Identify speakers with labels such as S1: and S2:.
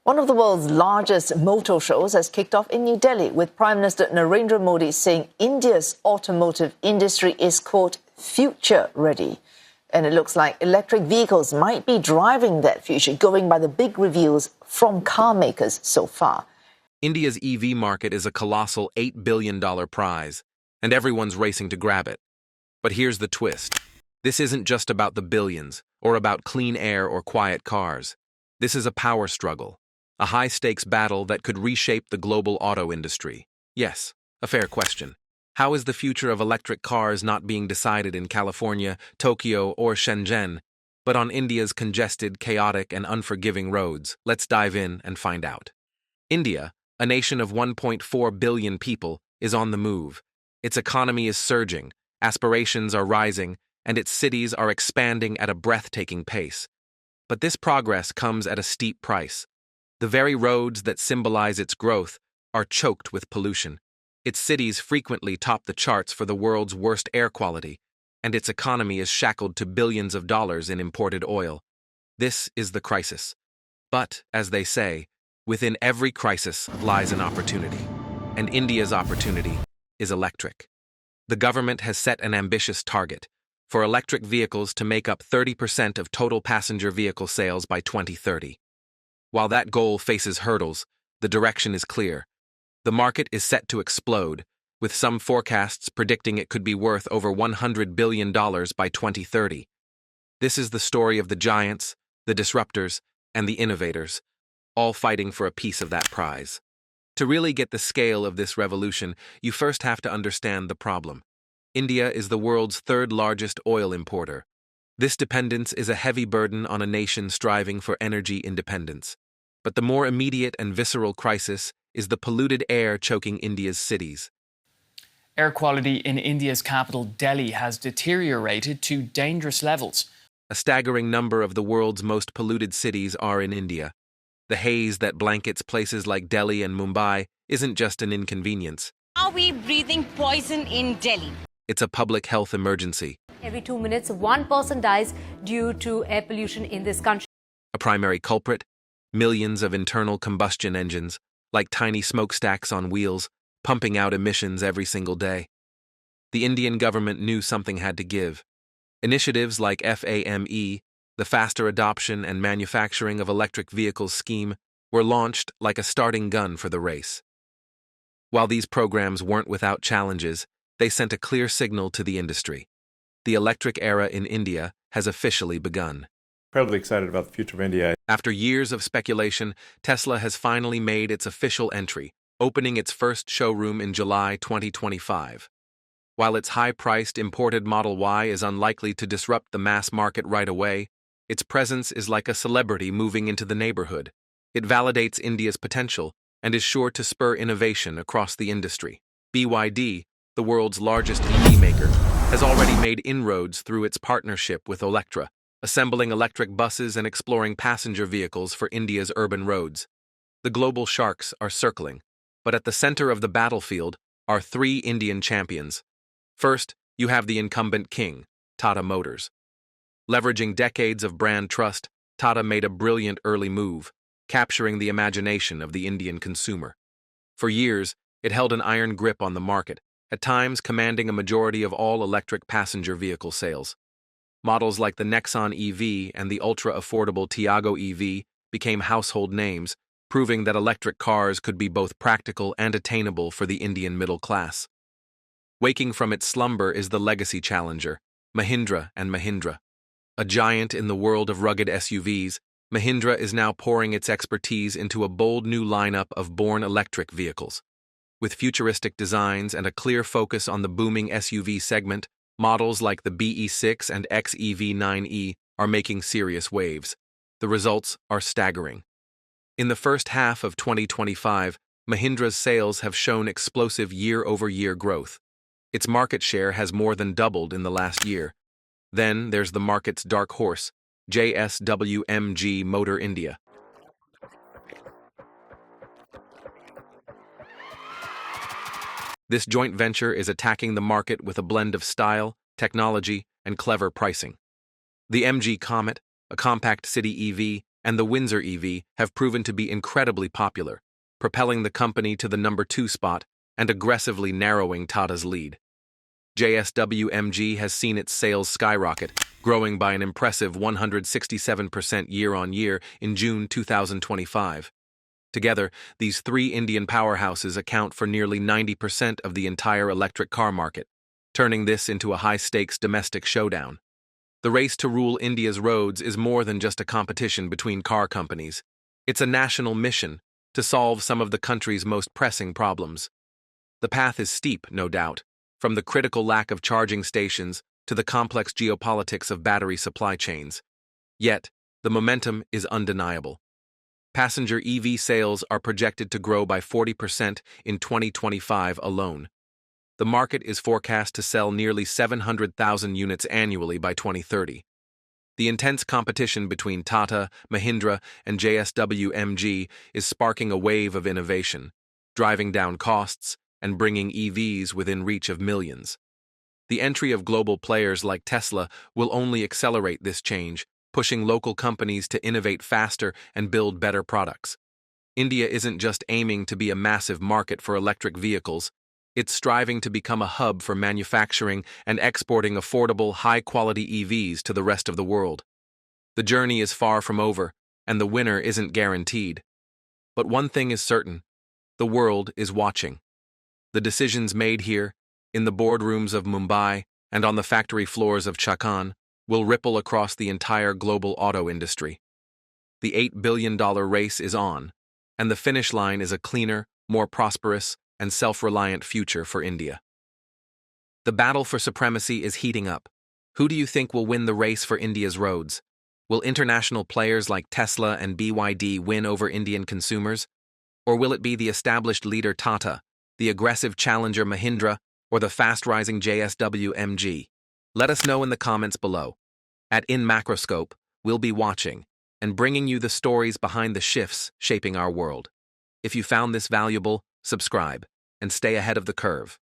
S1: One of the world's largest motor shows has kicked off in New Delhi, with Prime Minister Narendra Modi saying India's automotive industry is, quote, future ready. And it looks like electric vehicles might be driving that future, going by the big reviews from car makers so far.
S2: India's EV market is a colossal $8 billion prize, and everyone's racing to grab it. But here's the twist. This isn't just about the billions, or about clean air or quiet cars. This is a power struggle. A high-stakes battle that could reshape the global auto industry. Yes, a fair question. How is the future of electric cars not being decided in California, Tokyo, or Shenzhen, but on India's congested, chaotic, and unforgiving roads? Let's dive in and find out. India, a nation of 1.4 billion people, is on the move. Its economy is surging, aspirations are rising, and its cities are expanding at a breathtaking pace. But this progress comes at a steep price. The very roads that symbolize its growth are choked with pollution. Its cities frequently top the charts for the world's worst air quality, and its economy is shackled to billions of dollars in imported oil. This is the crisis. But, as they say, within every crisis lies an opportunity. And India's opportunity is electric. The government has set an ambitious target for electric vehicles to make up 30% of total passenger vehicle sales by 2030. While that goal faces hurdles, the direction is clear. The market is set to explode, with some forecasts predicting it could be worth over $100 billion by 2030. This is the story of the giants, the disruptors, and the innovators, all fighting for a piece of that prize. To really get the scale of this revolution, you first have to understand the problem. India is the world's third largest oil importer. This dependence is a heavy burden on a nation striving for energy independence. But the more immediate and visceral crisis is the polluted air choking India's cities.
S3: Air quality in India's capital, Delhi, has deteriorated to dangerous levels.
S2: A staggering number of the world's most polluted cities are in India. The haze that blankets places like Delhi and Mumbai isn't just an inconvenience.
S4: Are we breathing poison in Delhi?
S2: It's a public health emergency.
S5: Every 2 minutes, one person dies due to air pollution in this country.
S2: A primary culprit? Millions of internal combustion engines, like tiny smokestacks on wheels, pumping out emissions every single day. The Indian government knew something had to give. Initiatives like FAME, the Faster Adoption and Manufacturing of Electric Vehicles scheme, were launched like a starting gun for the race. While these programs weren't without challenges, they sent a clear signal to the industry. The electric era in India has officially begun.
S6: Incredibly excited about the future of India.
S2: After years of speculation, Tesla has finally made its official entry, opening its first showroom in July 2025. While its high-priced imported Model Y is unlikely to disrupt the mass market right away, its presence is like a celebrity moving into the neighborhood. It validates India's potential and is sure to spur innovation across the industry. BYD, the world's largest EV maker, has already made inroads through its partnership with Electra, assembling electric buses and exploring passenger vehicles for India's urban roads. The global sharks are circling, but at the center of the battlefield are three Indian champions. First, you have the incumbent king, Tata Motors. Leveraging decades of brand trust, Tata made a brilliant early move, capturing the imagination of the Indian consumer. For years, it held an iron grip on the market, at times commanding a majority of all electric passenger vehicle sales. Models like the Nexon EV and the ultra-affordable Tiago EV became household names, proving that electric cars could be both practical and attainable for the Indian middle class. Waking from its slumber is the legacy challenger, Mahindra and Mahindra. A giant in the world of rugged SUVs, Mahindra is now pouring its expertise into a bold new lineup of born electric vehicles. With futuristic designs and a clear focus on the booming SUV segment, models like the BE6 and XEV9e are making serious waves. The results are staggering. In the first half of 2025, Mahindra's sales have shown explosive year-over-year growth. Its market share has more than doubled in the last year. Then there's the market's dark horse, JSW MG Motor India. This joint venture is attacking the market with a blend of style, technology, and clever pricing. The MG Comet, a compact city EV, and the Windsor EV have proven to be incredibly popular, propelling the company to the number 2 spot and aggressively narrowing Tata's lead. JSW MG has seen its sales skyrocket, growing by an impressive 167% year-on-year in June 2025. Together, these 3 Indian powerhouses account for nearly 90% of the entire electric car market, turning this into a high-stakes domestic showdown. The race to rule India's roads is more than just a competition between car companies. It's a national mission to solve some of the country's most pressing problems. The path is steep, no doubt, from the critical lack of charging stations to the complex geopolitics of battery supply chains. Yet, the momentum is undeniable. Passenger EV sales are projected to grow by 40% in 2025 alone. The market is forecast to sell nearly 700,000 units annually by 2030. The intense competition between Tata, Mahindra, and JSW MG is sparking a wave of innovation, driving down costs and bringing EVs within reach of millions. The entry of global players like Tesla will only accelerate this change, pushing local companies to innovate faster and build better products. India isn't just aiming to be a massive market for electric vehicles, it's striving to become a hub for manufacturing and exporting affordable, high-quality EVs to the rest of the world. The journey is far from over, and the winner isn't guaranteed. But one thing is certain: the world is watching. The decisions made here, in the boardrooms of Mumbai and on the factory floors of Chakan, will ripple across the entire global auto industry. The $8 billion race is on, and the finish line is a cleaner, more prosperous, and self-reliant future for India. The battle for supremacy is heating up. Who do you think will win the race for India's roads? Will international players like Tesla and BYD win over Indian consumers? Or will it be the established leader Tata, the aggressive challenger Mahindra, or the fast-rising JSW MG? Let us know in the comments below. At In Macroscope, we'll be watching and bringing you the stories behind the shifts shaping our world. If you found this valuable, subscribe and stay ahead of the curve.